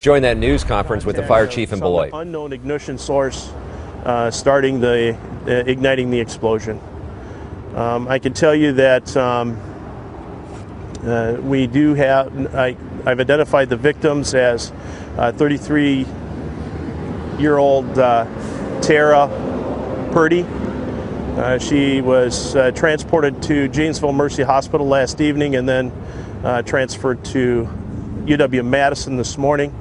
joined that news conference with the fire chief in Beloit. Unknown ignition source starting igniting the explosion. I can tell you that we do have, I've identified the victims as 33-year-old Tara Purdy. She was transported to Janesville Mercy Hospital last evening and then transferred to UW-Madison this morning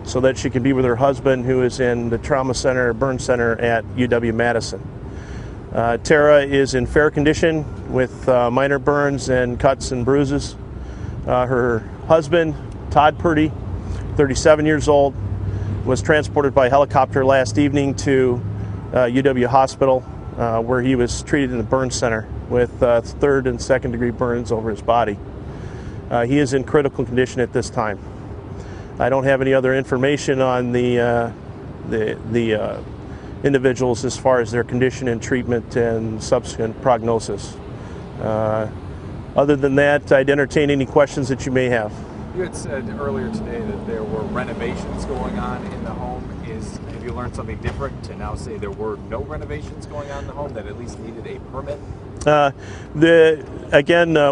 so that she can be with her husband, who is in the trauma center, burn center at UW-Madison. Tara is in fair condition with minor burns and cuts and bruises. Her husband, Todd Purdy, 37 years old, was transported by helicopter last evening to UW Hospital, where he was treated in the burn center with third and second degree burns over his body. He is in critical condition at this time. I don't have any other information on the individuals as far as their condition and treatment and subsequent prognosis. Other than that, I'd entertain any questions that you may have. You had said earlier today that there were renovations going on in the home. Have you learned something different to now say there were no renovations going on in the home, that at least needed a permit?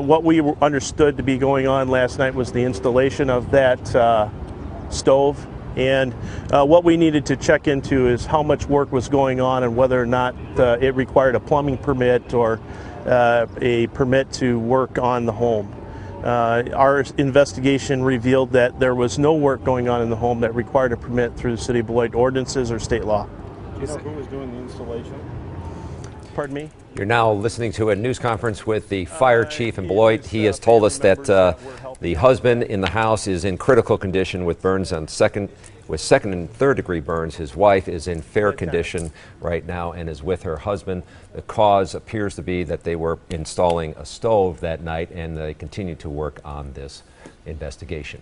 What we understood to be going on last night was the installation of that stove, and what we needed to check into is how much work was going on and whether or not it required a plumbing permit or a permit to work on the home. Our investigation revealed that there was no work going on in the home that required a permit through the City of Beloit ordinances or state law. Do you know who was doing the installation? Pardon me? You're now listening to a news conference with the fire chief in Beloit. He has told us that the husband in the house is in critical condition with burns on second and third degree burns. His wife is in fair condition right now and is with her husband. The cause appears to be that they were installing a stove that night, and they continue to work on this investigation.